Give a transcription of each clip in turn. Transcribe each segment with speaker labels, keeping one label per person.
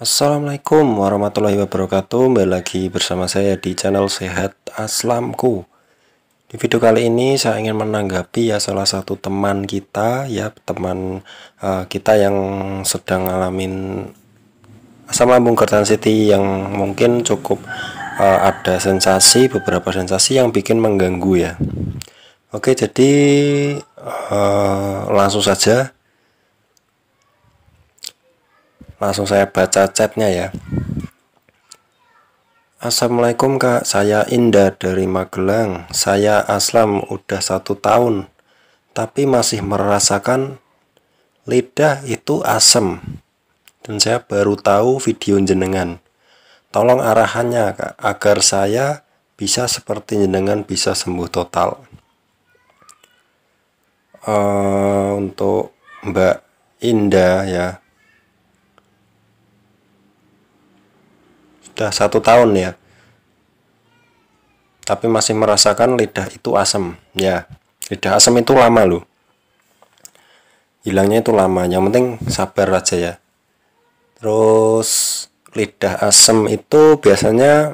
Speaker 1: Assalamualaikum warahmatullahi wabarakatuh. Kembali lagi bersama saya di channel Sehat Aslamku. Di video kali ini saya ingin menanggapi salah satu teman kita kita yang sedang ngalamin asam lambung Gordon-City yang mungkin cukup ada beberapa sensasi yang bikin mengganggu ya. Oke, jadi langsung saya baca chatnya ya. Assalamualaikum Kak, saya Indah dari Magelang. Saya aslam udah 1 tahun, tapi masih merasakan lidah itu asem. Dan saya baru tahu video jenengan. Tolong arahannya Kak, agar saya bisa seperti jenengan bisa sembuh total. Untuk Mbak Indah ya, sudah 1 tahun ya, tapi masih merasakan lidah itu asam ya. Lidah asam itu lama loh, hilangnya itu lama, yang penting sabar aja ya. Terus lidah asam itu biasanya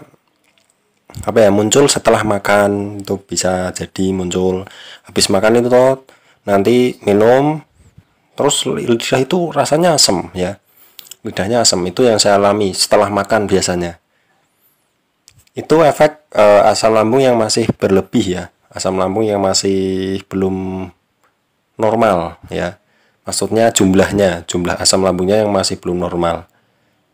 Speaker 1: muncul setelah makan, itu bisa jadi muncul habis makan itu toh, nanti minum terus lidah itu rasanya asam ya. Lidahnya asam itu yang saya alami setelah makan biasanya. Itu efek asam lambung yang masih berlebih ya, asam lambung yang masih belum normal ya. Maksudnya jumlah asam lambungnya yang masih belum normal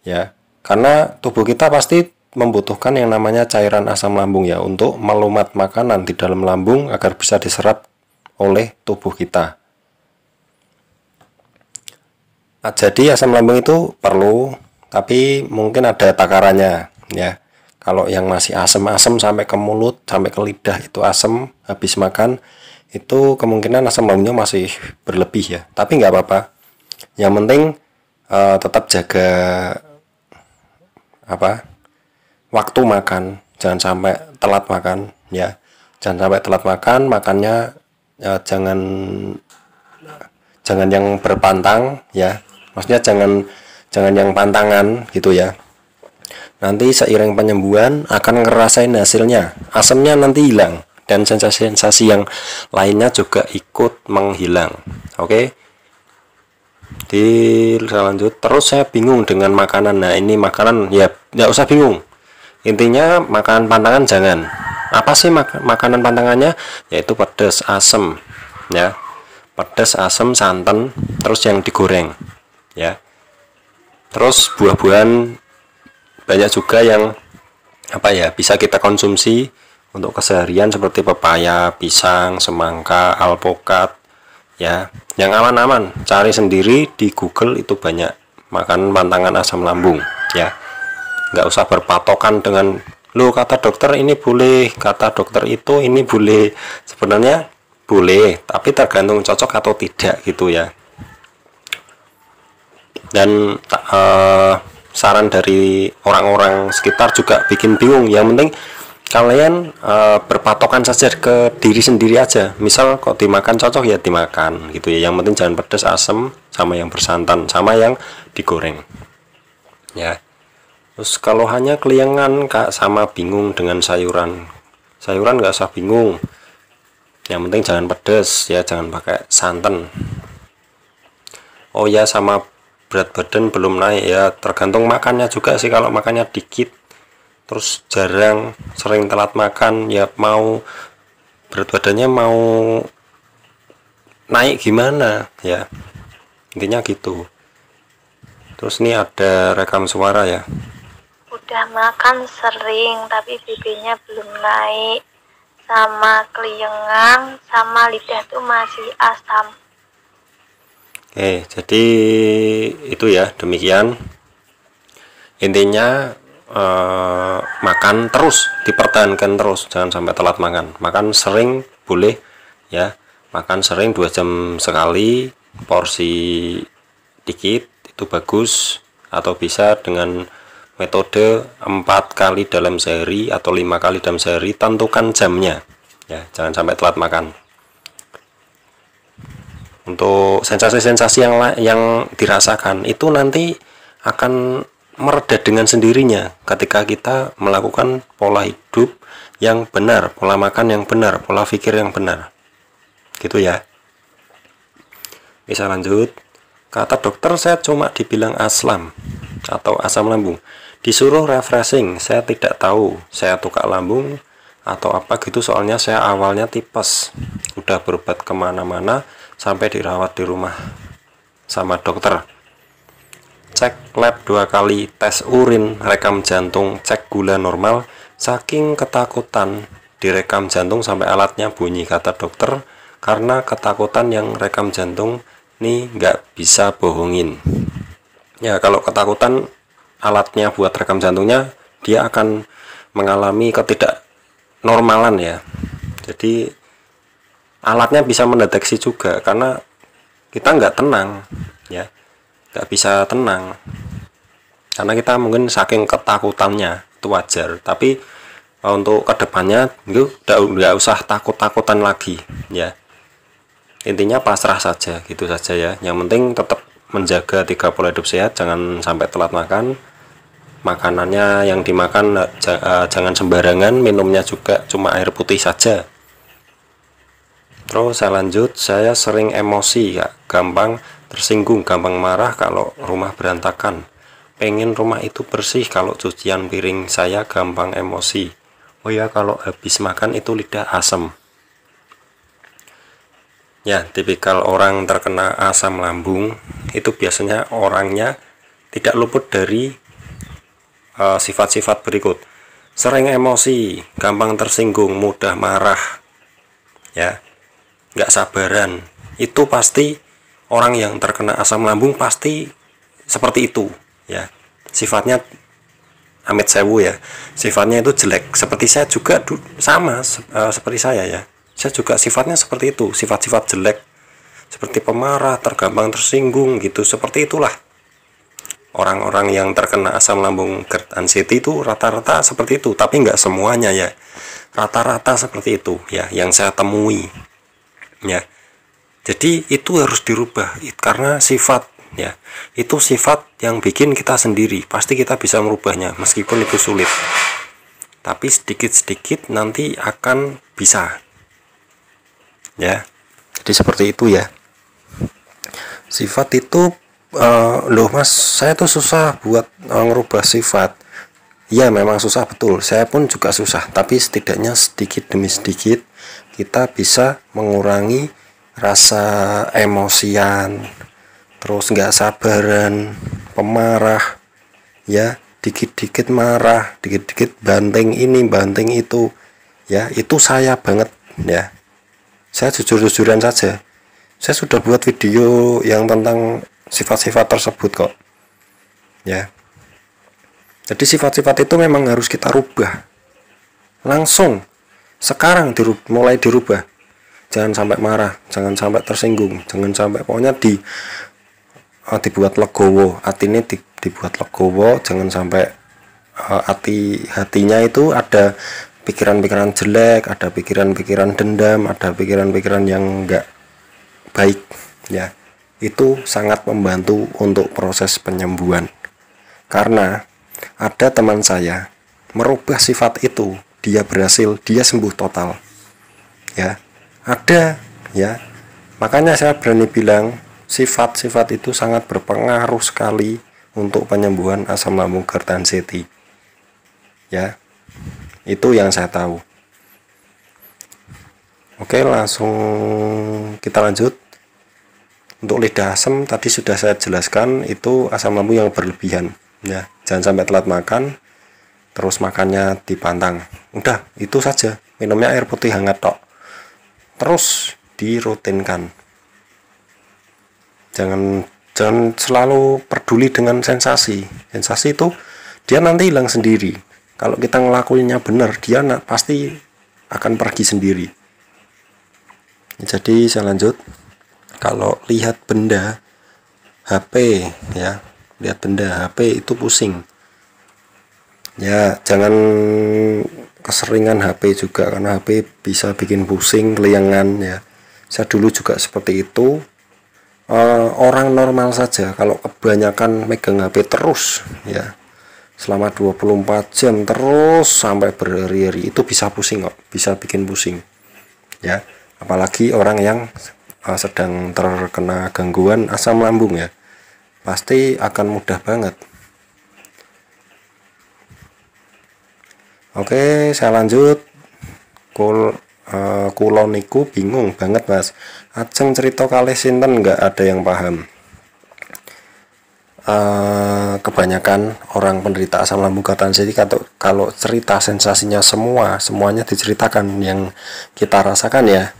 Speaker 1: ya. Karena tubuh kita pasti membutuhkan yang namanya cairan asam lambung ya, untuk melumat makanan di dalam lambung agar bisa diserap oleh tubuh kita. Nah, jadi asam lambung itu perlu, tapi mungkin ada takarannya ya. Kalau yang masih asam-asam sampai ke mulut, sampai ke lidah itu asam habis makan, itu kemungkinan asam lambungnya masih berlebih ya. Tapi nggak apa-apa. Yang penting tetap jaga waktu makan, jangan sampai telat makan ya. Jangan sampai telat makan, makannya jangan yang berpantang ya. Maksudnya jangan yang pantangan gitu ya. Nanti seiring penyembuhan akan ngerasain hasilnya. Asamnya nanti hilang dan sensasi-sensasi yang lainnya juga ikut menghilang. Oke. Lanjut. Terus saya bingung dengan makanan. Nah, ini makanan ya nggak usah bingung. Intinya makanan pantangan jangan. Apa sih makanan pantangannya? Yaitu pedas, asam ya. Pedas, asam, santan, terus yang digoreng ya. Terus buah-buahan banyak juga yang bisa kita konsumsi untuk keseharian, seperti pepaya, pisang, semangka, alpukat ya. Yang aman-aman, cari sendiri di Google, itu banyak makanan pantangan asam lambung ya. Nggak usah berpatokan dengan kata dokter ini boleh, kata dokter itu ini boleh. Sebenarnya boleh, tapi tergantung cocok atau tidak gitu ya. Dan saran dari orang-orang sekitar juga bikin bingung. Yang penting kalian berpatokan saja ke diri sendiri aja. Misal kok dimakan cocok ya dimakan gitu ya. Yang penting jangan pedas, asam, sama yang bersantan, sama yang digoreng ya. Terus kalau hanya keliangan Kak, sama bingung dengan sayuran nggak usah bingung. Yang penting jangan pedas ya, jangan pakai santan. Oh ya, sama berat badan belum naik ya, tergantung makannya juga sih. Kalau makannya dikit terus sering telat makan ya, mau berat badannya mau naik gimana ya, intinya gitu. Terus ini ada rekam suara ya.
Speaker 2: Udah makan sering tapi BB-nya belum naik, sama keliengan, sama lidah tuh masih asam.
Speaker 1: Oke, jadi itu ya, demikian intinya. Makan terus, dipertahankan terus, jangan sampai telat makan. Makan sering boleh ya, makan sering 2 jam sekali, porsi dikit itu bagus. Atau bisa dengan metode 4 kali dalam sehari atau 5 kali dalam sehari, tentukan jamnya ya, jangan sampai telat makan. Untuk sensasi-sensasi yang dirasakan itu nanti akan mereda dengan sendirinya ketika kita melakukan pola hidup yang benar, pola makan yang benar, pola pikir yang benar. Gitu ya. Bisa lanjut. Kata dokter saya cuma dibilang asam atau asam lambung. Disuruh refreshing, saya tidak tahu saya tukar lambung atau apa gitu, soalnya saya awalnya tipes. Udah berobat kemana-mana sampai dirawat di rumah sama dokter. Cek lab 2 kali, tes urin, rekam jantung, cek gula normal. Saking ketakutan direkam jantung sampai alatnya bunyi, kata dokter. Karena ketakutan yang rekam jantung nih nggak bisa bohongin. Ya kalau ketakutan alatnya buat rekam jantungnya dia akan mengalami ketidaknormalan ya. Jadi alatnya bisa mendeteksi juga karena kita nggak tenang ya, nggak bisa tenang karena kita mungkin saking ketakutannya, itu wajar. Tapi untuk kedepannya itu nggak usah takut-takutan lagi ya. Intinya pasrah saja, gitu saja ya. Yang penting tetap menjaga 3 pola hidup sehat, jangan sampai telat makan. Makanannya yang dimakan jangan sembarangan, minumnya juga cuma air putih saja. Terus saya lanjut, saya sering emosi ya, gampang tersinggung, gampang marah kalau rumah berantakan. Pengen rumah itu bersih, kalau cucian piring saya gampang emosi. Oh ya, kalau habis makan itu lidah asam. Ya, tipikal orang terkena asam lambung itu biasanya orangnya tidak luput dari sifat-sifat berikut. Sering emosi, gampang tersinggung, mudah marah, ya, nggak sabaran. Itu pasti orang yang terkena asam lambung pasti seperti itu, ya. Sifatnya amit sewu ya, sifatnya itu jelek. Seperti saya juga sama seperti saya ya. Saya juga sifatnya seperti itu, sifat-sifat jelek seperti pemarah, tergampang tersinggung gitu. Seperti itulah orang-orang yang terkena asam lambung GERD anxiety itu rata-rata seperti itu, tapi nggak semuanya ya, rata-rata seperti itu ya yang saya temui ya. Jadi itu harus dirubah karena sifat ya, itu sifat yang bikin kita sendiri, pasti kita bisa merubahnya meskipun itu sulit, tapi sedikit-sedikit nanti akan bisa ya. Jadi seperti itu ya. Sifat itu loh mas, saya tuh susah buat ngerubah sifat. Ya memang susah betul, saya pun juga susah, tapi setidaknya sedikit demi sedikit kita bisa mengurangi rasa emosian, terus nggak sabaran, pemarah ya, dikit-dikit marah, dikit-dikit banting ini banting itu ya. Itu saya banget ya. Saya jujur-jujuran saja, saya sudah buat video yang tentang sifat-sifat tersebut kok ya. Jadi sifat-sifat itu memang harus kita rubah langsung sekarang, mulai dirubah. Jangan sampai marah, jangan sampai tersinggung, jangan sampai pokoknya dibuat legowo, hatinya dibuat legowo. Jangan sampai hatinya itu ada pikiran-pikiran jelek, ada pikiran-pikiran dendam, ada pikiran-pikiran yang enggak baik ya. Itu sangat membantu untuk proses penyembuhan. Karena ada teman saya merubah sifat itu, dia berhasil, dia sembuh total ya. Ada ya. Makanya saya berani bilang sifat-sifat itu sangat berpengaruh sekali untuk penyembuhan asam lambung GERD anxiety ya. Itu yang saya tahu. Oke, langsung kita lanjut. Untuk lidah asam tadi sudah saya jelaskan, itu asam lambung yang berlebihan ya. Jangan sampai telat makan, terus makannya dipantang. Udah, itu saja. Minumnya air putih hangat tok. Terus dirutinkan. Jangan selalu peduli dengan sensasi. Sensasi itu dia nanti hilang sendiri. Kalau kita ngelakuinnya benar, dia pasti akan pergi sendiri. Jadi saya lanjut. Kalau lihat benda HP ya, lihat benda HP itu pusing ya. Jangan keseringan HP juga, karena HP bisa bikin pusing, keliangan ya. Saya dulu juga seperti itu. Orang normal saja kalau kebanyakan megang HP terus ya, selama 24 jam terus sampai berhari-hari, itu bisa pusing kok, bisa bikin pusing ya, apalagi orang yang sedang terkena gangguan asam lambung ya, pasti akan mudah banget. Oke, saya lanjut. Kulon niku bingung banget mas, ajeng cerita kalih sinten nggak ada yang paham. Kebanyakan orang penderita asam lambung katakan, jadi kalau cerita sensasinya semuanya diceritakan yang kita rasakan ya,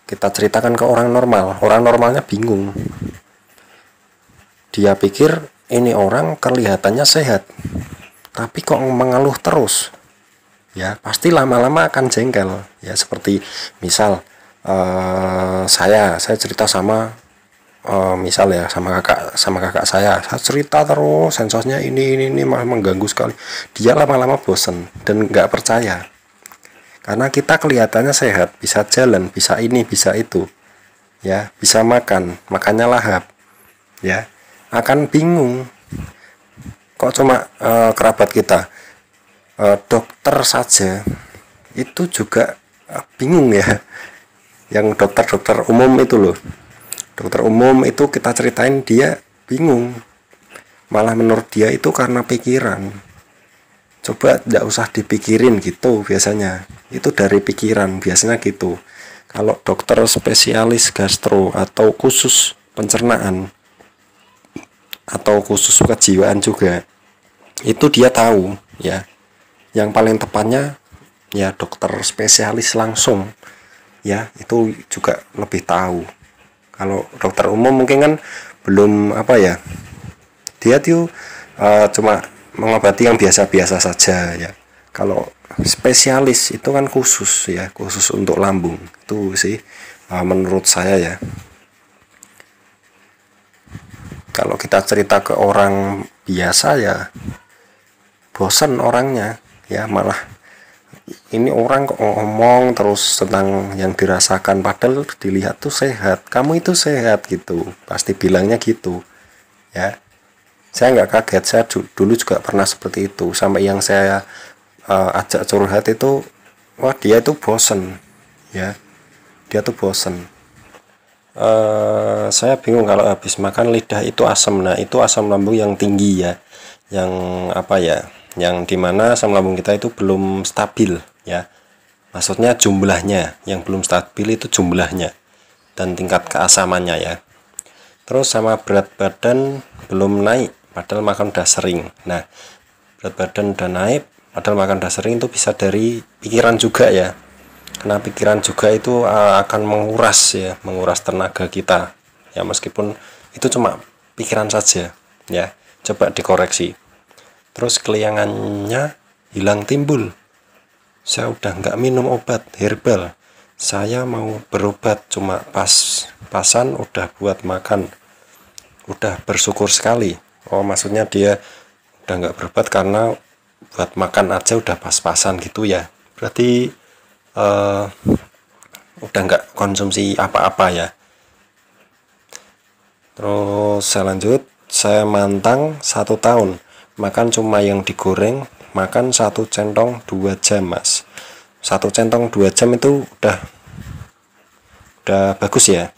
Speaker 1: kita ceritakan ke orang normal. Orang normalnya bingung, dia pikir ini orang kelihatannya sehat tapi kok mengeluh terus ya, pasti lama-lama akan jengkel ya. Seperti misal saya cerita sama misal ya sama kakak saya cerita terus sensasinya ini malah mengganggu sekali, dia lama-lama bosen dan nggak percaya, karena kita kelihatannya sehat, bisa jalan, bisa ini bisa itu ya, bisa makannya lahap ya, akan bingung kok cuma kerabat kita. Dokter saja itu juga bingung ya, yang dokter umum itu loh, dokter umum itu kita ceritain dia bingung, malah menurut dia itu karena pikiran. Coba tidak usah dipikirin gitu, biasanya itu dari pikiran biasanya gitu. Kalau dokter spesialis gastro atau khusus pencernaan atau khusus kejiwaan juga, itu dia tahu ya, yang paling tepatnya ya dokter spesialis langsung ya, itu juga lebih tahu. Kalau dokter umum mungkin kan belum apa ya, dia tuh cuma mengobati yang biasa-biasa saja ya. Kalau spesialis itu kan khusus ya, khusus untuk lambung itu sih menurut saya ya. Kalau kita cerita ke orang biasa ya bosan orangnya ya, malah ini orang kok ngomong terus tentang yang dirasakan, padahal dilihat tuh sehat, kamu itu sehat gitu, pasti bilangnya gitu ya. Saya nggak kaget, saya dulu juga pernah seperti itu, sampai yang saya ajak curhat itu, wah dia itu bosen ya, dia tuh bosen. Saya bingung kalau habis makan lidah itu asam. Nah itu asam lambung yang tinggi ya, yang apa ya, yang dimana asam lambung kita itu belum stabil ya, maksudnya jumlahnya yang belum stabil itu jumlahnya dan tingkat keasamannya ya. Terus sama berat badan belum naik padahal makan udah sering. Nah berat badan udah naik padahal makan udah sering itu bisa dari pikiran juga ya, karena pikiran juga itu akan menguras tenaga kita ya, meskipun itu cuma pikiran saja ya, coba dikoreksi. Terus keliangannya hilang timbul, saya udah nggak minum obat herbal, saya mau berobat cuma pas-pasan udah buat makan, udah bersyukur sekali. Oh maksudnya dia udah nggak berobat karena buat makan aja udah pas-pasan gitu ya, berarti udah nggak konsumsi apa-apa ya. Terus saya lanjut, saya mantang 1 tahun makan cuma yang digoreng, makan 1 centong 2 jam mas. 1 centong 2 jam itu udah bagus ya.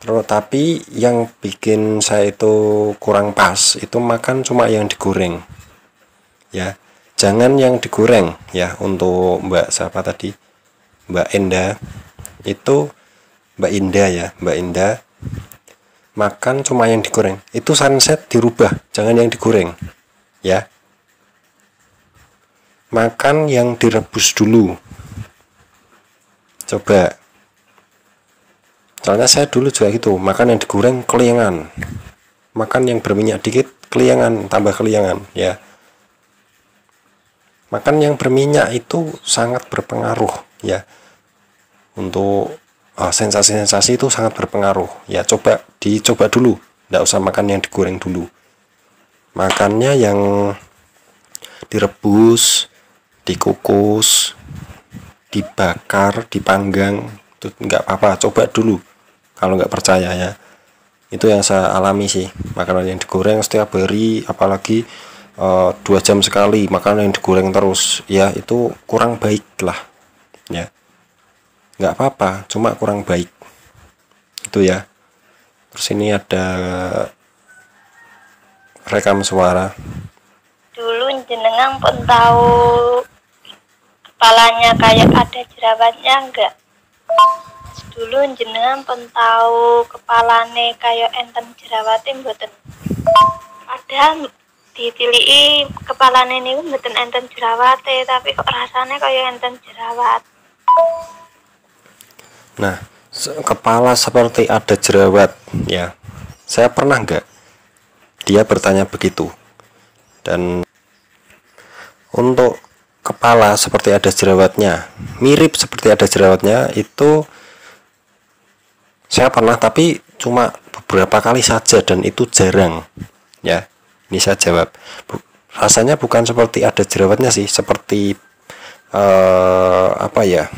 Speaker 1: Terus tapi yang bikin saya itu kurang pas itu makan cuma yang digoreng ya, jangan yang digoreng ya. Untuk Mbak siapa tadi, Mbak Enda itu, Mbak Indah ya, Mbak Indah makan cuma yang digoreng, itu sunset dirubah, jangan yang digoreng ya, makan yang direbus dulu coba. Soalnya saya dulu juga gitu, makan yang digoreng keliangan, makan yang berminyak dikit keliangan, tambah keliangan ya. Makan yang berminyak itu sangat berpengaruh ya, untuk sensasi-sensasi itu sangat berpengaruh ya. Dicoba dulu, tidak usah makan yang digoreng dulu, makannya yang direbus, dikukus, dibakar, dipanggang itu nggak apa-apa, coba dulu kalau nggak percaya ya. Itu yang saya alami sih, makanan yang digoreng setiap hari, apalagi 2 jam sekali makanan yang digoreng terus, ya itu kurang baik lah ya. Nggak apa-apa, cuma kurang baik itu ya. Terus ini ada rekam suara.
Speaker 2: Dulu jenengan pun tahu kepalanya kayak ada jerawatnya enggak? Dulu jenengan pun tahu kepalane kayak enten jerawatnya mboten? Padahal ditilihi kepalane niku mboten enten jerawate, tapi kok rasanya kayak enten jerawat.
Speaker 1: Nah, kepala seperti ada jerawat ya. Saya pernah enggak? Dia bertanya begitu. Dan untuk kepala seperti ada jerawatnya, mirip seperti ada jerawatnya itu saya pernah, tapi cuma beberapa kali saja dan itu jarang ya. Ini saya jawab, rasanya bukan seperti ada jerawatnya sih, seperti apa ya,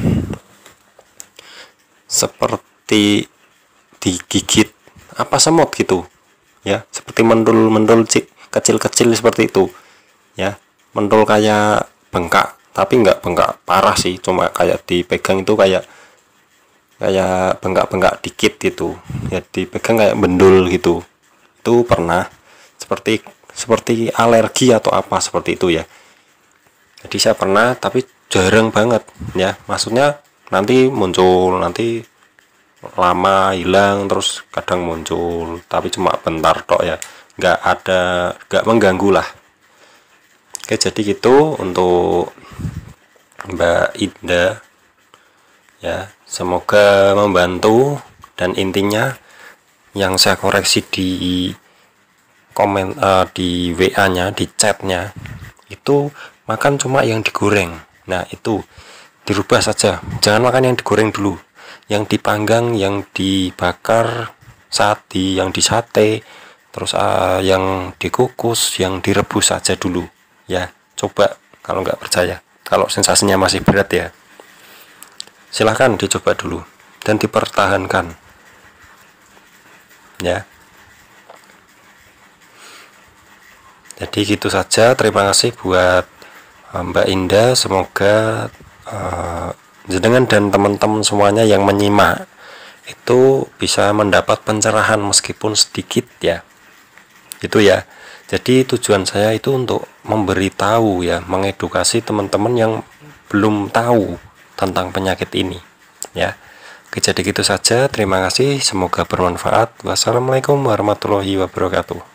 Speaker 1: seperti digigit apa semut gitu ya, seperti mendul-mendul kecil-kecil seperti itu ya. Mendul kayak bengkak, tapi enggak bengkak parah sih, cuma kayak dipegang itu kayak bengkak-bengkak dikit gitu ya, dipegang kayak mendul gitu. Itu pernah seperti alergi atau apa seperti itu ya. Jadi saya pernah, tapi jarang banget ya, maksudnya nanti muncul, nanti lama hilang, terus kadang muncul, tapi cuma bentar tok ya, nggak mengganggu lah. Oke, jadi gitu untuk Mbak Indah ya, semoga membantu. Dan intinya yang saya koreksi di komen di WA nya, di chatnya itu makan cuma yang digoreng. Nah itu dirubah saja, jangan makan yang digoreng dulu, yang dipanggang, yang dibakar, yang disate, terus yang dikukus, yang direbus saja dulu ya. Coba kalau nggak percaya, kalau sensasinya masih berat ya, silahkan dicoba dulu dan dipertahankan ya. Jadi gitu saja, terima kasih buat Mbak Indah. Semoga jenengan dan teman-teman semuanya yang menyimak itu bisa mendapat pencerahan meskipun sedikit ya, gitu ya. Jadi tujuan saya itu untuk memberitahu ya, mengedukasi teman-teman yang belum tahu tentang penyakit ini ya. Oke, jadi gitu saja, terima kasih, semoga bermanfaat. Wassalamualaikum warahmatullahi wabarakatuh.